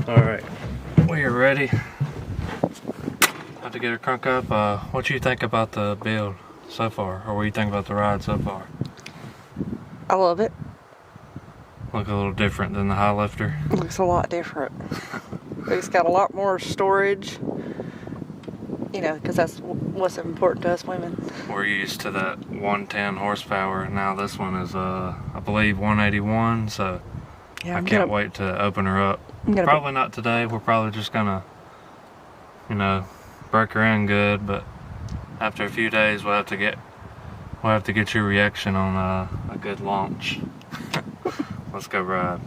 Alright, we are ready. About to get her crunk up. What you think about the build so far? Or what do you think about the ride so far? I love it. Look a little different than the high lifter. It looks a lot different. It's got a lot more storage, you know, because that's what's important to us women. We're used to that 110 horsepower. Now this one is, I believe, 181, so Yeah, I can't wait to open her up. Probably not today. We're probably just gonna, you know, break her in good, but after a few days we'll have to get your reaction on a good launch. Let's go ride.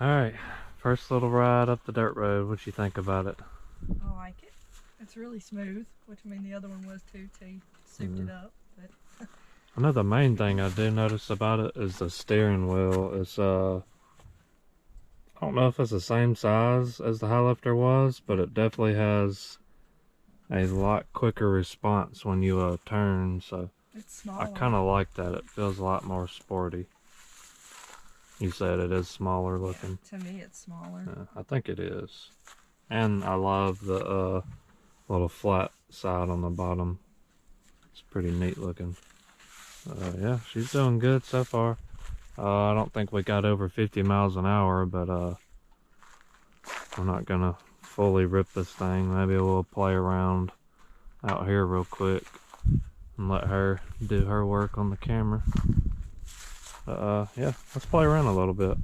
Alright, first little ride up the dirt road. What you think about it? I like it. It's really smooth, which I mean the other one was too, till you souped it up. But I know the main thing I do notice about it is the steering wheel is, I don't know if it's the same size as the high lifter was, but it definitely has a lot quicker response when you turn, so it's smaller. I kind of like that. It feels a lot more sporty. You said it is smaller looking. Yeah, to me it's smaller. Yeah, I think it is. And I love the little flat side on the bottom. It's pretty neat looking. Yeah, she's doing good so far. I don't think we got over 50 miles an hour, but we're not gonna fully rip this thing. Maybe we'll play around out here real quick and let her do her work on the camera. Yeah, let's play around a little bit.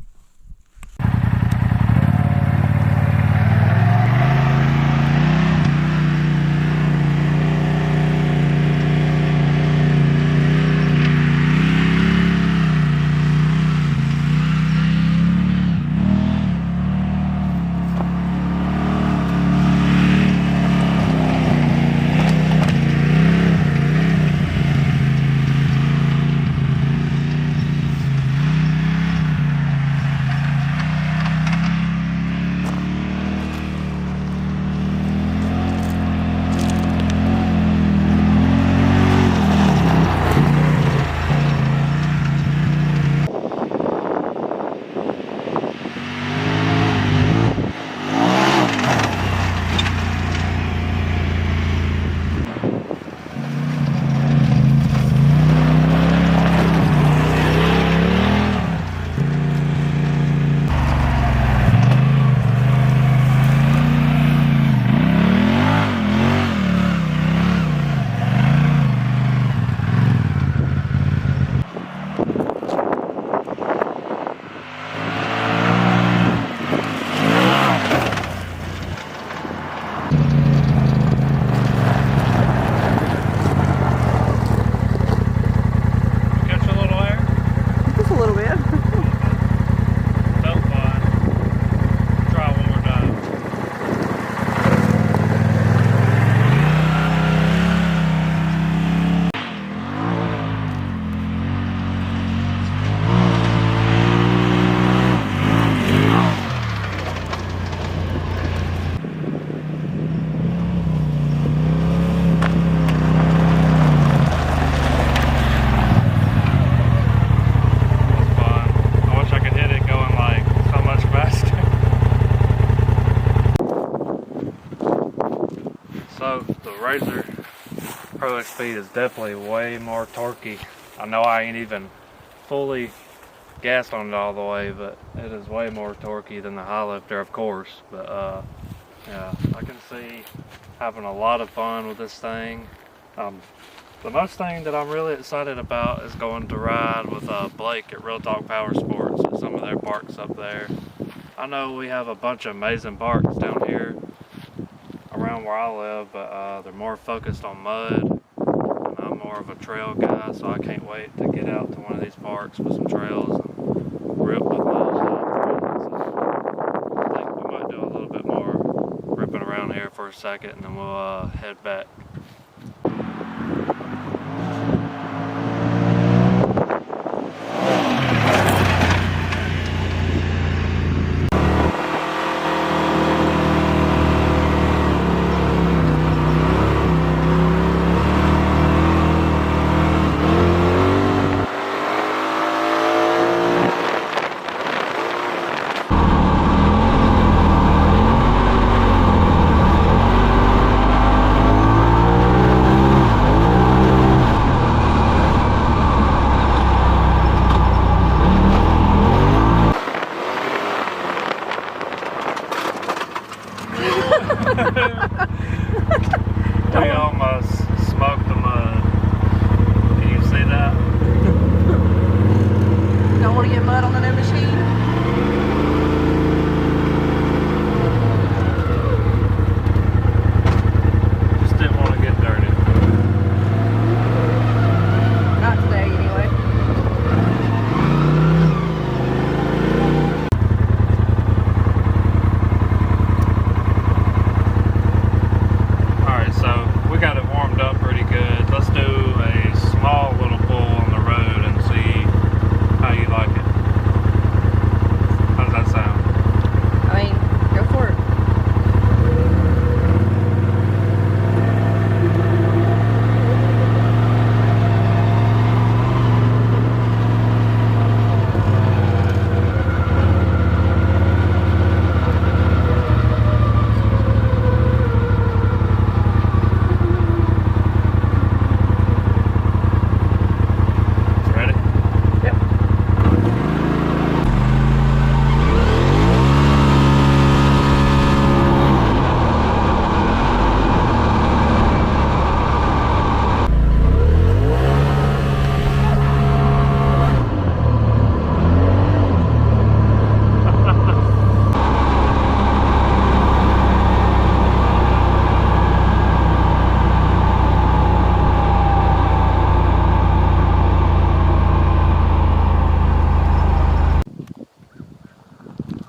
So the Rzr Pro Xp is definitely way more torquey. I know I ain't even fully gassed on it all the way, but it is way more torquey than the high lifter, of course. But yeah, I can see having a lot of fun with this thing. The most thing that I'm really excited about is going to ride with Blake at Real Talk Power Sports at some of their parks up there. I know we have a bunch of amazing parks down here around where I live, but they're more focused on mud, and I'm more of a trail guy, so I can't wait to get out to one of these parks with some trails and rip with those friends. I think we might do a little bit more ripping around here for a second, and then we'll head back. We almost smoked the mud. Can you see that? Don't want to get mud on the new machine? Just didn't want to get dirty. Not today, anyway. Alright, so we got it warmed up pretty good. Let's do a small little pull on the road and see how you like it. How does that sound? I mean, go for it. Ready? Yep.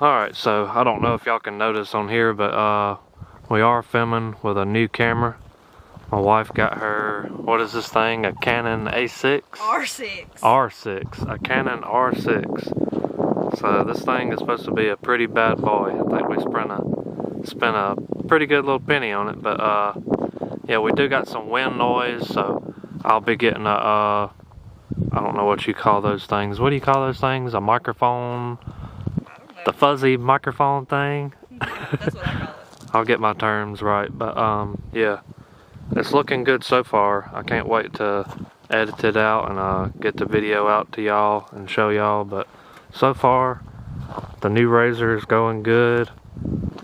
Alright, so I don't know if y'all can notice on here, but we are filming with a new camera. My wife got her, what is this thing? A Canon A6? R6. R6, a Canon R6. So this thing is supposed to be a pretty bad boy. I think we spent a pretty good little penny on it, but yeah, we do got some wind noise, so I'll be getting a I don't know what you call those things. What do you call those things? A microphone? The fuzzy microphone thing? That's what I call it. I'll get my terms right, but yeah, it's looking good so far. I can't wait to edit it out and get the video out to y'all and show y'all, but so far the new Rzr is going good.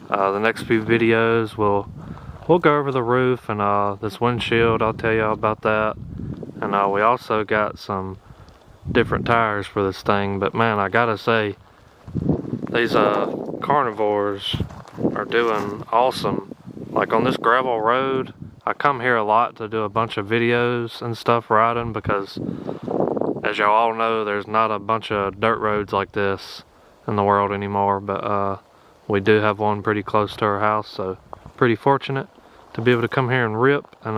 The next few videos we'll go over the roof and this windshield. I'll tell y'all about that, and we also got some different tires for this thing. But man, I gotta say, these carnivores are doing awesome. Like on this gravel road, I come here a lot to do a bunch of videos and stuff riding, because as y'all all know, there's not a bunch of dirt roads like this in the world anymore, but we do have one pretty close to our house, so pretty fortunate to be able to come here and rip. And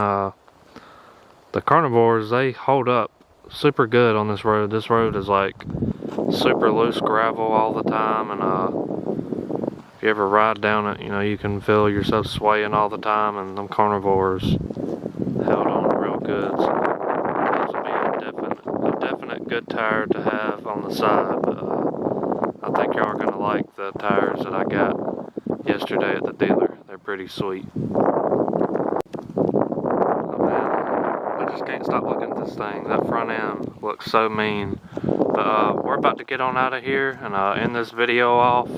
the carnivores, they hold up super good on this road. This road is like super loose gravel all the time, and if you ever ride down it, you know, you can feel yourself swaying all the time, and them carnivores held on real good. So this will be a definite good tire to have on the side. I think y'all are gonna like the tires that I got yesterday at the dealer. They're pretty sweet. stop looking at this thing. That front end looks so mean. But we're about to get on out of here and end this video off.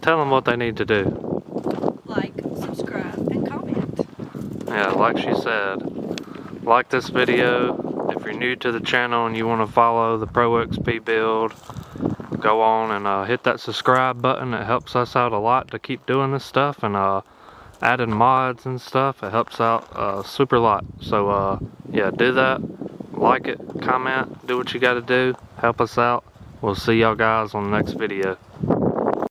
Tell them what they need to do. Like, subscribe, and comment. Yeah, like she said, like this video. If you're new to the channel and you want to follow the Pro XP build, go on and hit that subscribe button. It helps us out a lot to keep doing this stuff, and adding mods and stuff. It helps out super lot. So yeah, do that. Like it, comment, do what you gotta do. Help us out. We'll see y'all guys on the next video.